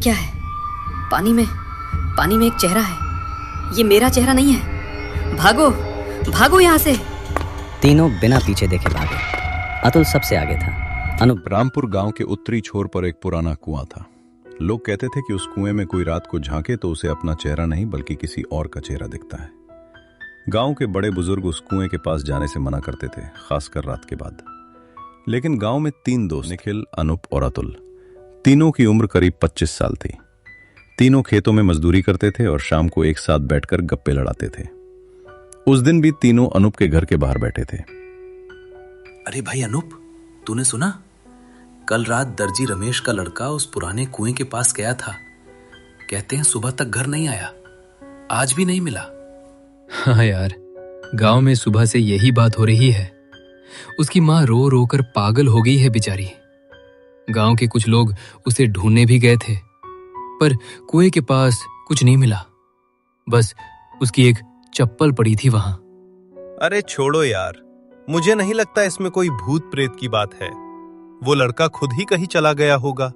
क्या है? पानी में एक चेहरा है। ये मेरा चेहरा नहीं है। भागो भागो यहाँ से। तीनों बिना पीछे देखे भागे। अतुल सबसे आगे था। रामपुर गांव के उत्तरी छोर पर एक पुराना कुआं था। लोग कहते थे कि उस कुएं में कोई रात को झांके तो उसे अपना चेहरा नहीं बल्कि किसी और का चेहरा दिखता है। गांव के बड़े बुजुर्ग उस कुएं के पास जाने से मना करते थे, खासकर रात के बाद। लेकिन गांव में 3 दोस्त, निखिल, अनूप और अतुल, तीनों की उम्र करीब 25 साल थी। तीनों खेतों में मजदूरी करते थे और शाम को एक साथ बैठकर गप्पे लड़ाते थे। उस दिन भी तीनों अनूप के घर के बाहर बैठे थे। अरे भाई अनूप, तूने सुना? कल रात दर्जी रमेश का लड़का उस पुराने कुएं के पास गया था। कहते हैं सुबह तक घर नहीं आया, आज भी नहीं मिला। हाँ यार, गांव में सुबह से यही बात हो रही है। उसकी माँ रो रो कर पागल हो गई है बेचारी। गांव के कुछ लोग उसे ढूंढने भी गए थे, पर कुएं के पास कुछ नहीं मिला। बस उसकी एक चप्पल पड़ी थी वहां। अरे छोड़ो यार, मुझे नहीं लगता इसमें कोई भूत प्रेत की बात है। वो लड़का खुद ही कहीं चला गया होगा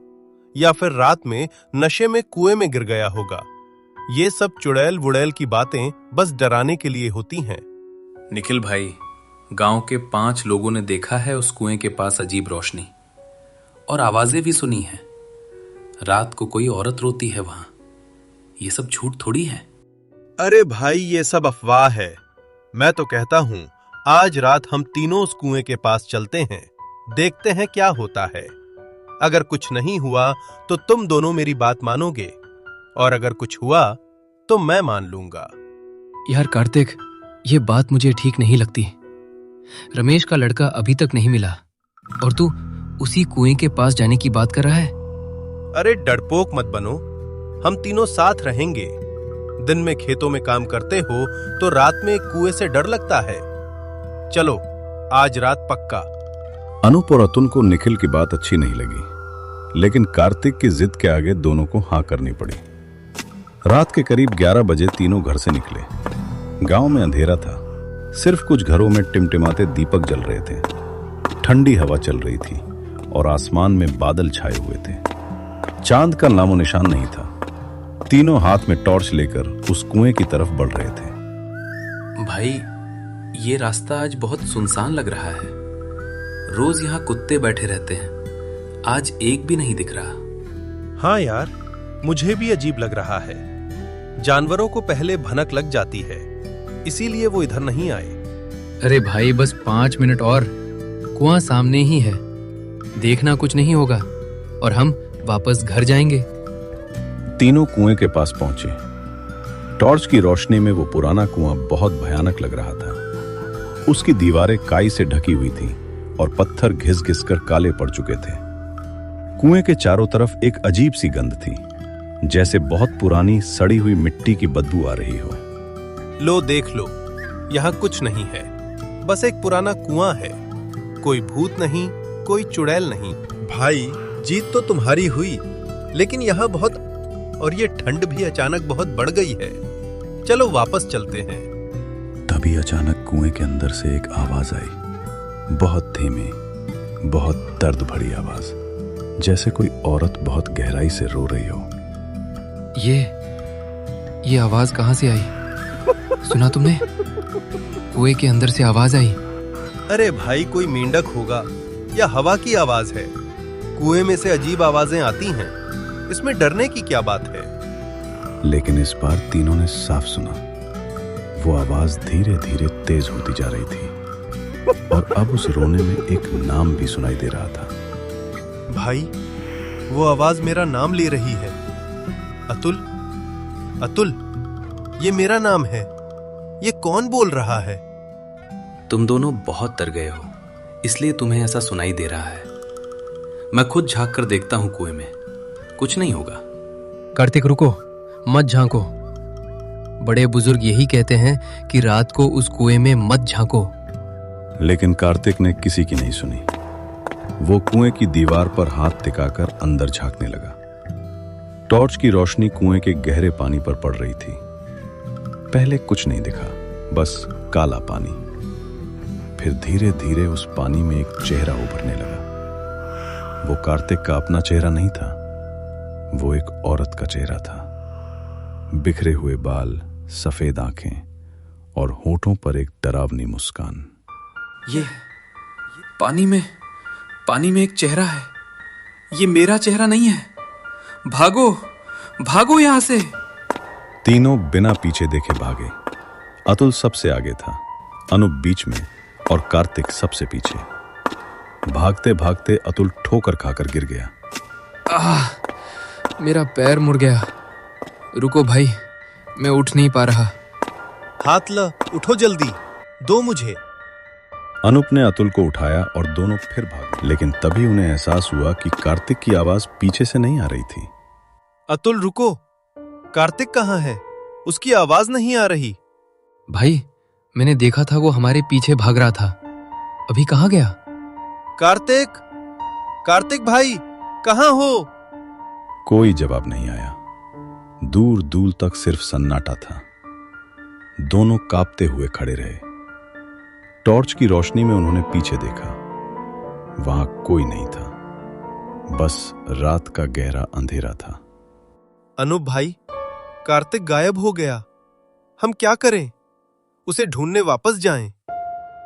या फिर रात में नशे में कुएं में गिर गया होगा। ये सब चुड़ैल वुड़ैल की बातें बस डराने के लिए होती हैं। निखिल भाई, गांव के 5 लोगों ने देखा है उस कुएं के पास अजीब रोशनी, और आवाजें भी सुनी हैं। रात को कोई औरत रोती है वहां। ये सब झूठ थोड़ी है। अरे भाई, ये सब अफवाह है। मैं तो कहता हूं आज रात हम तीनों उस कुएं के पास चलते हैं, देखते हैं क्या होता है। अगर कुछ नहीं हुआ तो तुम दोनों मेरी बात मानोगे, और अगर कुछ हुआ तो मैं मान लूंगा। यार कार्तिक, ये बात मुझे ठीक नहीं लगती। रमेश का लड़का अभी तक नहीं मिला और तू उसी कुएं के पास जाने की बात कर रहा है। अरे डरपोक मत बनो, हम तीनों साथ रहेंगे। दिन में खेतों में काम करते हो तो रात में कुएं से डर लगता है। चलो आज रात पक्का। अनूप और अतुल को निखिल की बात अच्छी नहीं लगी, लेकिन कार्तिक की जिद के आगे दोनों को हाँ करनी पड़ी। रात के करीब 11 बजे तीनों घर से निकले। गांव में अंधेरा था, सिर्फ कुछ घरों में टिमटिमाते दीपक जल रहे थे। ठंडी हवा चल रही थी और आसमान में बादल छाए हुए थे। चांद का नामो निशान नहीं था। तीनों हाथ में टॉर्च लेकर उस कुएं की तरफ बढ़ रहे थे। भाई, ये रास्ता आज बहुत सुनसान लग रहा है। रोज यहाँ कुत्ते बैठे रहते हैं, आज एक भी नहीं दिख रहा। हाँ यार, मुझे भी अजीब लग रहा है। जानवरों को पहले भनक लग जाती है, इसीलिए वो इधर नहीं आए। अरे भाई, बस 5 मिनट और, कुआं सामने ही है। देखना कुछ नहीं होगा और हम वापस घर जाएंगे। तीनों कुएं के पास पहुंचे। टॉर्च की रोशनी में वो पुराना कुआं बहुत भयानक लग रहा था। उसकी दीवारें काई से ढकी हुई थी और पत्थर घिस घिस कर काले पड़ चुके थे। कुएं के चारों तरफ एक अजीब सी गंध थी, जैसे बहुत पुरानी सड़ी हुई मिट्टी की बदबू आ रही हो। लो देख लो, यहाँ कुछ नहीं है, बस एक पुराना कुआं है। कोई भूत नहीं, कोई चुड़ैल नहीं। भाई, जीत तो तुम्हारी हुई, लेकिन यहाँ बहुत, और ये ठंड भी अचानक बहुत बढ़ गई है। चलो वापस चलते हैं। तभी अचानक कुएं के अंदर से एक आवाज आई, बहुत धीमी, बहुत दर्द भरी आवाज, जैसे कोई औरत बहुत गहराई से रो रही हो। ये आवाज कहां से आई? सुना तुमने? कुएं के अंदर से आवाज आई। अरे भाई, कोई मेंढक होगा या हवा की आवाज है। कुएं में से अजीब आवाजें आती हैं, इसमें डरने की क्या बात है? लेकिन इस बार तीनों ने साफ सुना। वो आवाज धीरे धीरे तेज होती जा रही थी और अब उस रोने में एक नाम भी सुनाई दे रहा था। भाई, वो आवाज मेरा नाम ले रही है। अतुल, अतुल, ये मेरा नाम है। ये कौन बोल रहा है? तुम दोनों बहुत डर गए हो, इसलिए तुम्हें ऐसा सुनाई दे रहा है। मैं खुद झांक कर देखता हूं कुएं में, कुछ नहीं होगा। कार्तिक रुको, मत झांको। बड़े बुजुर्ग यही कहते हैं कि रात को उस कुएं में मत झांको। लेकिन कार्तिक ने किसी की नहीं सुनी। वो कुएं की दीवार पर हाथ टिकाकर अंदर झांकने लगा। टॉर्च की रोशनी कुएं के गहरे पानी पर पड़ रही थी। पहले कुछ नहीं दिखा, बस काला पानी। फिर धीरे धीरे उस पानी में एक चेहरा उभरने लगा। वो कार्तिक का अपना चेहरा नहीं था, वो एक औरत का चेहरा था। बिखरे हुए बाल, सफेद आंखें और होठों पर एक डरावनी मुस्कान। ये पानी में एक चेहरा है। ये मेरा चेहरा नहीं है। भागो भागो यहां से। तीनों बिना पीछे देखे भागे। अतुल सबसे आगे था, अनूप बीच में और कार्तिक सबसे पीछे। भागते भागते अतुल ठोकर खाकर गिर गया। मेरा पैर मुड़ गया। रुको भाई, मैं उठ नहीं पा रहा। हाथ ल, उठो जल्दी, दो मुझे। अनूप ने अतुल को उठाया और दोनों फिर भागे, लेकिन तभी उन्हें एहसास हुआ कि कार्तिक की आवाज पीछे से नहीं आ रही थी। अतुल रुको, कार्तिक कहाँ है? उसकी आवाज नहीं आ रही। भाई, मैंने देखा था वो हमारे पीछे भाग रहा था। अभी कहाँ गया? कार्तिक, कार्तिक भाई, कहाँ हो? कोई जवाब नहीं आया। दूर दूर तक सिर्फ सन्नाटा था। दोनों कांपते हुए खड़े रहे। टॉर्च की रोशनी में उन्होंने पीछे देखा। वहां कोई नहीं था, बस रात का गहरा अंधेरा था। अनूप भाई, कार्तिक गायब हो गया। हम क्या करें? उसे ढूंढने वापस जाएं?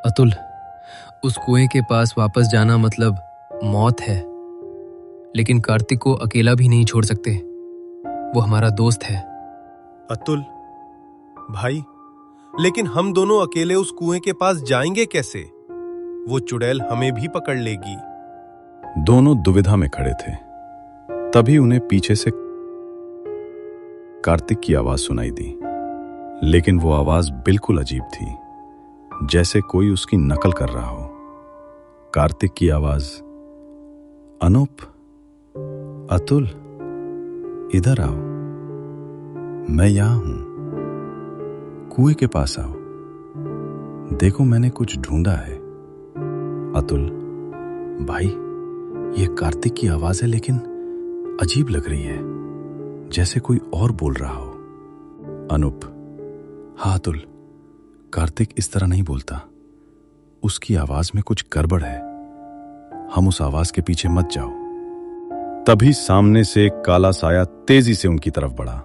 अतुल, उस कुएं के पास वापस जाना मतलब मौत है। लेकिन कार्तिक को अकेला भी नहीं छोड़ सकते। वो हमारा दोस्त है। अतुल भाई, लेकिन हम दोनों अकेले उस कुएं के पास जाएंगे कैसे? वो चुड़ैल हमें भी पकड़ लेगी। दोनों दुविधा में खड़े थे। तभी उन्हें पीछे से कार्तिक की आवाज सुनाई दी, लेकिन वो आवाज बिल्कुल अजीब थी, जैसे कोई उसकी नकल कर रहा हो। कार्तिक की आवाज, अनूप, अतुल, इधर आओ, मैं यहां हूं, कुएं के पास आओ, देखो मैंने कुछ ढूंढा है। अतुल भाई, ये कार्तिक की आवाज है, लेकिन अजीब लग रही है, जैसे कोई और बोल रहा हो। अनूप, हाँ अतुल, कार्तिक इस तरह नहीं बोलता। उसकी आवाज में कुछ गड़बड़ है। हम उस आवाज के पीछे मत जाओ। तभी सामने से एक काला साया तेजी से उनकी तरफ बढ़ा।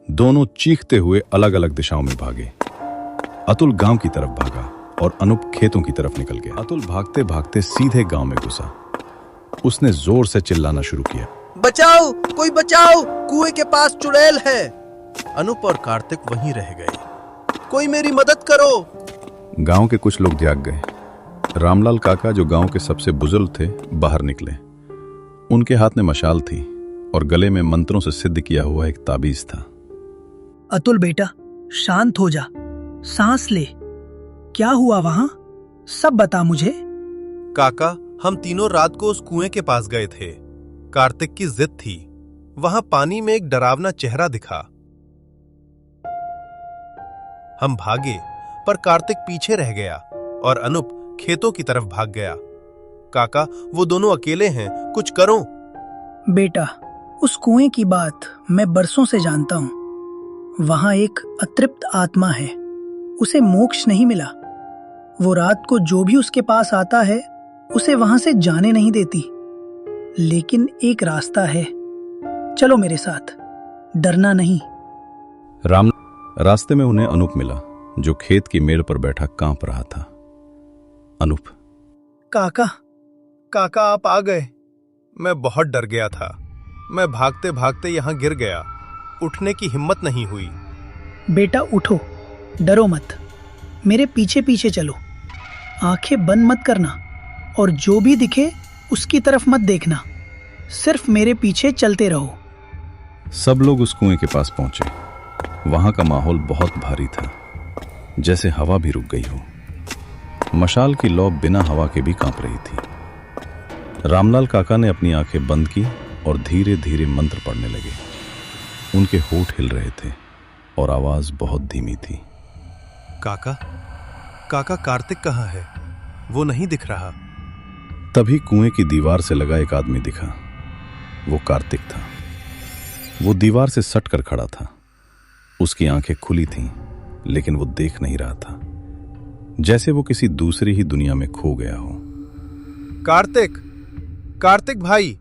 दोनों चीखते हुए अलग अलग दिशाओं में भागे। अतुल गांव की तरफ भागा और अनूप खेतों की तरफ निकल गया। अतुल भागते भागते सीधे गांव में घुसा। उसने जोर से चिल्लाना शुरू किया, बचाओ, कोई बचाओ, कुएं के पास चुड़ैल है। अनूप और कार्तिक वहीं रह गए। कोई मेरी मदद करो। गांव के कुछ लोग जाग गए। रामलाल काका, जो गांव के सबसे बुजुर्ग थे, बाहर निकले। उनके हाथ में मशाल थी और गले में मंत्रों से सिद्ध किया हुआ एक ताबीज था। अतुल बेटा, शांत हो जा, सांस ले। क्या हुआ वहां? सब बता मुझे। काका, हम तीनों रात को उस कुएं के पास गए थे। कार्तिक की जिद थी। वहां पानी में एक डरावना चेहरा दिखा। हम भागे, पर कार्तिक पीछे रह गया और अनूप खेतों की तरफ भाग गया। काका, वो दोनों अकेले हैं, कुछ करो। बेटा, उस कुएं की बात मैं बरसों से जानता हूं। वहां एक अतृप्त आत्मा है, उसे मोक्ष नहीं मिला। वो रात को जो भी उसके पास आता है, उसे वहां से जाने नहीं देती। लेकिन एक रास्ता है, चलो मेरे साथ, डरना नहीं। रास्ते में उन्हें अनूप मिला, जो खेत की मेड़ पर बैठा कांप रहा था। अनूप, काका, काका आप आ गए। मैं बहुत डर गया था। मैं भागते भागते यहां गिर गया। उठने की हिम्मत नहीं हुई। बेटा उठो, डरो मत, मेरे पीछे पीछे चलो। आंखें बंद मत करना और जो भी दिखे उसकी तरफ मत देखना। सिर्फ मेरे पीछे चलते रहो। सब लोग उस कुएं के पास पहुंचे। वहां का माहौल बहुत भारी था, जैसे हवा भी रुक गई हो। मशाल की लौ बिना हवा के भी कांप रही थी। रामलाल काका ने अपनी आंखें बंद की और धीरे धीरे मंत्र पढ़ने लगे। उनके होठ हिल रहे थे और आवाज बहुत धीमी थी। काका, काका, कार्तिक कहाँ है? वो नहीं दिख रहा। तभी कुएं की दीवार से लगा एक आदमी दिखा। वो कार्तिक था। वो दीवार से सट कर खड़ा था। उसकी आंखें खुली थीं, लेकिन वो देख नहीं रहा था, जैसे वो किसी दूसरी ही दुनिया में खो गया हो। कार्तिक, कार्तिक भाई,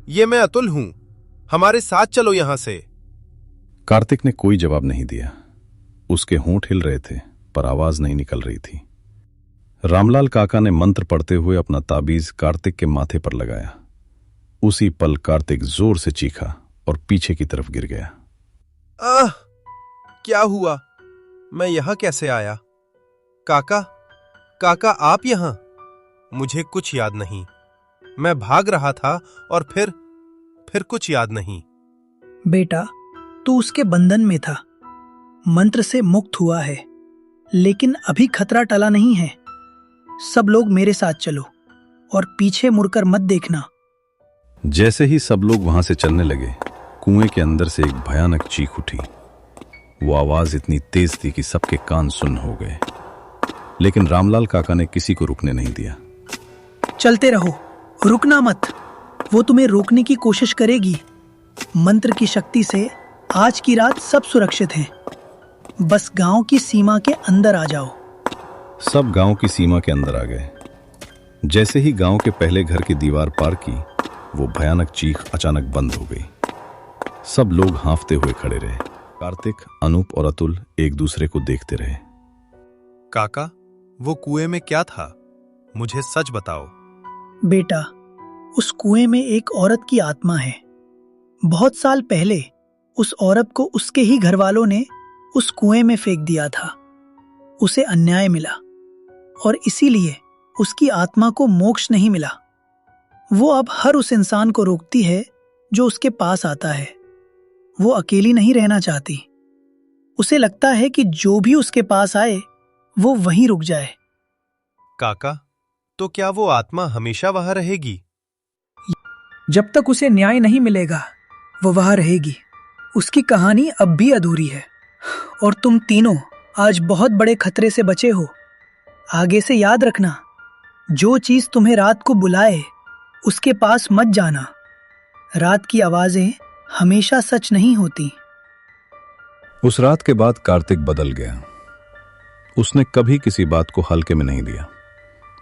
ये मैं अतुल हूं। हमारे साथ चलो यहां से। कार्तिक ने कोई जवाब नहीं दिया। उसके होंठ हिल रहे थे पर आवाज नहीं निकल रही थी। रामलाल काका ने मंत्र पढ़ते हुए अपना ताबीज कार्तिक के माथे पर लगाया। उसी पल कार्तिक जोर से चीखा और पीछे की तरफ गिर गया। आह! क्या हुआ? मैं यहां कैसे आया? काका, काका आप यहां? मुझे कुछ याद नहीं। मैं भाग रहा था और फिर कुछ याद नहीं। बेटा, तू उसके बंधन में था, मंत्र से मुक्त हुआ है, लेकिन अभी खतरा टला नहीं है। सब लोग मेरे साथ चलो और पीछे मुड़कर मत देखना। जैसे ही सब लोग वहां से चलने लगे, कुएं के अंदर से एक भयानक चीख उठी। वो आवाज इतनी तेज थी कि सबके कान सुन्न हो गए, लेकिन रामलाल काका ने किसी को रुकने नहीं दिया। चलते रहो, रुकना मत। वो तुम्हें रोकने की कोशिश करेगी। मंत्र की शक्ति से आज की रात सब सुरक्षित हैं। बस गांव की सीमा के अंदर आ जाओ। सब गांव की सीमा के अंदर आ गए। जैसे ही गांव के पहले घर की दीवार पार की, वो भयानक चीख अचानक बंद हो गई। सब लोग हांफते हुए खड़े रहे। कार्तिक, अनूप और अतुल एक दूसरे को देखते रहे। काका, वो कुएं में क्या था? मुझे सच बताओ। बेटा, उस कुएं में एक औरत की आत्मा है। बहुत साल पहले उस औरत को उसके ही घर वालों ने उस कुएं में फेंक दिया था। उसे अन्याय मिला और इसीलिए उसकी आत्मा को मोक्ष नहीं मिला। वो अब हर उस इंसान को रोकती है जो उसके पास आता है। वो अकेली नहीं रहना चाहती। उसे लगता है कि जो भी उसके पास आए वो वहीं रुक जाए। काका, तो क्या वो आत्मा हमेशा वहां रहेगी? जब तक उसे न्याय नहीं मिलेगा वो वहां रहेगी। उसकी कहानी अब भी अधूरी है और तुम तीनों आज बहुत बड़े खतरे से बचे हो। आगे से याद रखना, जो चीज तुम्हें रात को बुलाए उसके पास मत जाना। रात की आवाजें हमेशा सच नहीं होती। उस रात के बाद कार्तिक बदल गया। उसने कभी किसी बात को हल्के में नहीं लिया।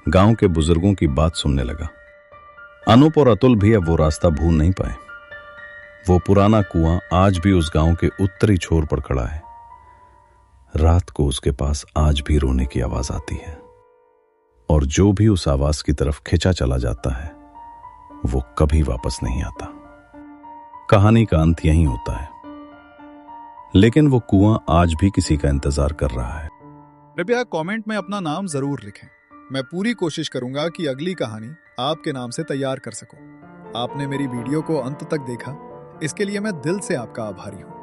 गांव के बुजुर्गों की बात सुनने लगा। अनूप और अतुल भी अब वो रास्ता भूल नहीं पाए। वो पुराना कुआं आज भी उस गांव के उत्तरी छोर पर खड़ा है। रात को उसके पास आज भी रोने की आवाज आती है, और जो भी उस आवाज की तरफ खिंचा चला जाता है वो कभी वापस नहीं आता। कहानी का अंत यहीं होता है, लेकिन वो कुआं आज भी किसी का इंतजार कर रहा है। कृपया कमेंट में अपना नाम जरूर लिखें। मैं पूरी कोशिश करूंगा कि अगली कहानी आपके नाम से तैयार कर सकूं। आपने मेरी वीडियो को अंत तक देखा, इसके लिए मैं दिल से आपका आभारी हूं।